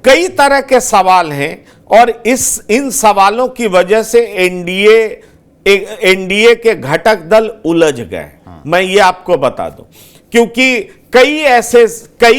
कई तरह के सवाल हैं और इन सवालों की वजह से एनडीए के घटक दल उलझ गए। मैं ये आपको बता दूं, क्योंकि कई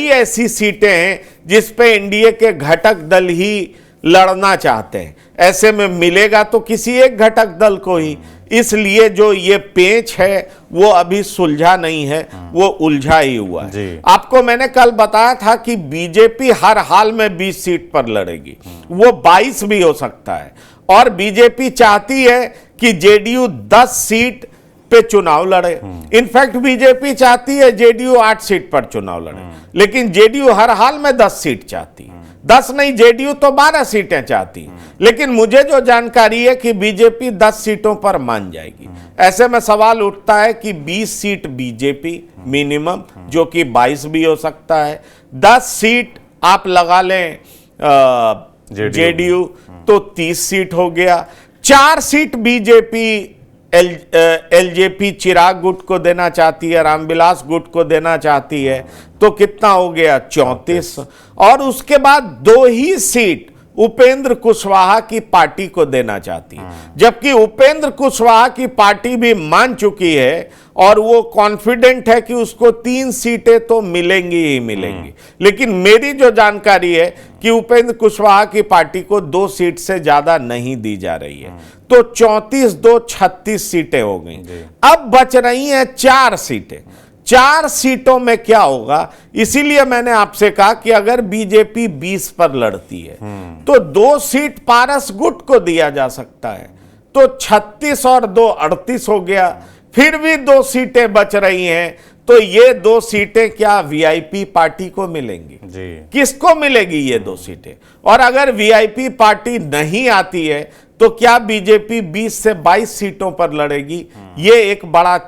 ऐसी सीटें हैं जिस पे एनडीए के घटक दल ही लड़ना चाहते हैं। ऐसे में मिलेगा तो किसी एक घटक दल को ही, इसलिए जो ये पेच है वो अभी सुलझा नहीं है, वो उलझा ही हुआ है। आपको मैंने कल बताया था कि बीजेपी हर हाल में 20 सीट पर लड़ेगी, वो 22 भी हो सकता है। और बीजेपी चाहती है कि जेडीयू 10 सीट पे चुनाव लड़े। इनफैक्ट बीजेपी चाहती है जेडीयू 8 सीट पर चुनाव लड़े, लेकिन जेडीयू हर हाल में 10 सीट चाहती है। 10 नहीं, जेडीयू तो 12 सीटें चाहती है, लेकिन मुझे जो जानकारी है कि बीजेपी 10 सीटों पर मान जाएगी। ऐसे में सवाल उठता है कि 20 सीट बीजेपी मिनिमम, जो कि 22 भी हो सकता है, 10 सीट आप लगा लें जेडीयू तो 30 सीट हो गया। 4 सीट बीजेपी एलजेपी चिराग गुट को देना चाहती है, रामविलास गुट को देना चाहती है, तो कितना हो गया 34। और उसके बाद 2 ही सीट उपेंद्र कुशवाहा की पार्टी को देना चाहती है, जबकि उपेंद्र कुशवाहा की पार्टी भी मान चुकी है और वो कॉन्फिडेंट है कि उसको 3 सीटें तो मिलेंगी ही मिलेंगी। लेकिन मेरी जो जानकारी है कि उपेंद्र कुशवाहा की पार्टी को 2 सीट से ज्यादा नहीं दी जा रही है, तो 34-2 36 सीटें हो गई। अब बच रही हैं 4 सीटें। 4 सीटों में क्या होगा, इसीलिए मैंने आपसे कहा कि अगर बीजेपी 20 पर लड़ती है तो 2 सीट पारस गुट को दिया जा सकता है, तो 36 और 2 38 हो गया। फिर भी 2 सीटें बच रही हैं, तो ये 2 सीटें क्या वीआईपी पार्टी को मिलेंगी? किसको मिलेगी ये 2 सीटें? और अगर वीआईपी पार्टी नहीं आती है तो क्या बीजेपी 20 से 22 सीटों पर लड़ेगी? ये एक बड़ा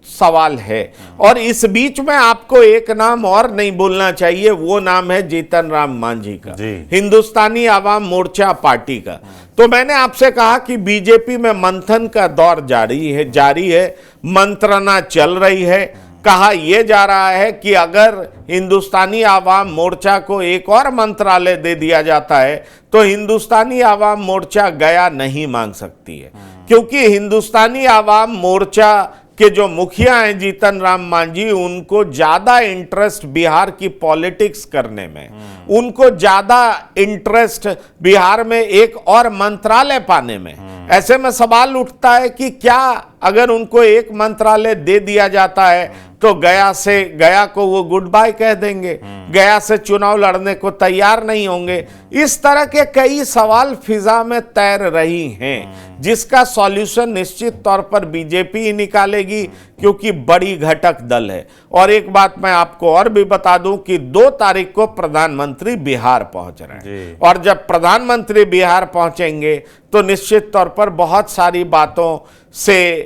सवाल है। और इस बीच में आपको एक नाम और नहीं बोलना चाहिए, वो नाम है जीतन राम मांझी का, हिंदुस्तानी आवाम मोर्चा पार्टी का। तो मैंने आपसे कहा कि बीजेपी में मंथन का दौर जारी है, मंत्रणा चल रही है। कहा यह जा रहा है कि अगर हिंदुस्तानी आवाम मोर्चा को एक और मंत्रालय दे दिया जाता है तो हिंदुस्तानी आवाम मोर्चा गया नहीं मांग सकती है, क्योंकि हिंदुस्तानी आवाम मोर्चा के जो मुखिया हैं जीतन राम मांझी, उनको ज्यादा इंटरेस्ट बिहार की पॉलिटिक्स करने में, उनको ज्यादा इंटरेस्ट बिहार में एक और मंत्रालय पाने में। ऐसे में सवाल उठता है कि क्या अगर उनको एक मंत्रालय दे दिया जाता है तो गया को वो गुड बाय कह देंगे, गया से चुनाव लड़ने को तैयार नहीं होंगे। इस तरह के कई सवाल फिजा में तैर रही हैं, जिसका सॉल्यूशन निश्चित तौर पर बीजेपी ही निकालेगी, क्योंकि बड़ी घटक दल है। और एक बात मैं आपको और भी बता दूं कि 2 तारीख को प्रधानमंत्री बिहार पहुंच रहे हैं, और जब प्रधानमंत्री बिहार पहुंचेंगे तो निश्चित तौर पर बहुत सारी बातों से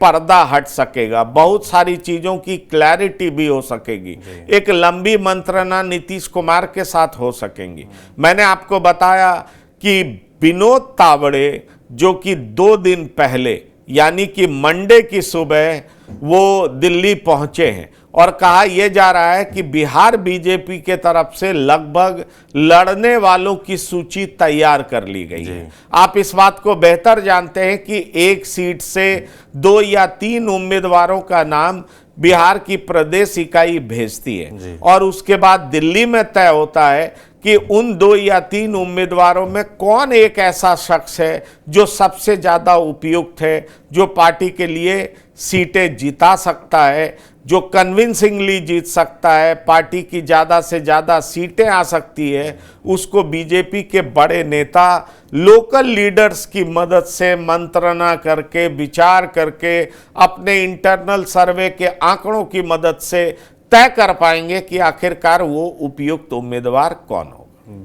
पर्दा हट सकेगा, बहुत सारी चीजों की क्लैरिटी भी हो सकेगी। एक लंबी मंत्रणा नीतीश कुमार के साथ हो सकेंगी। मैंने आपको बताया कि विनोद तावड़े, जो कि 2 दिन पहले यानी कि मंडे की सुबह वो दिल्ली पहुंचे हैं, और कहा यह जा रहा है कि बिहार बीजेपी के तरफ से लगभग लड़ने वालों की सूची तैयार कर ली गई है। आप इस बात को बेहतर जानते हैं कि 1 सीट से 2 या 3 उम्मीदवारों का नाम बिहार की प्रदेश इकाई भेजती है, और उसके बाद दिल्ली में तय होता है कि उन 2 या 3 उम्मीदवारों में कौन एक ऐसा शख्स है जो सबसे ज्यादा उपयुक्त है, जो पार्टी के लिए सीटें जिता सकता है, जो कन्विंसिंगली जीत सकता है, पार्टी की ज्यादा से ज्यादा सीटें आ सकती है। उसको बीजेपी के बड़े नेता लोकल लीडर्स की मदद से मंत्रणा करके, विचार करके, अपने इंटरनल सर्वे के आंकड़ों की मदद से तय कर पाएंगे कि आखिरकार वो उपयुक्त उम्मीदवार कौन हो।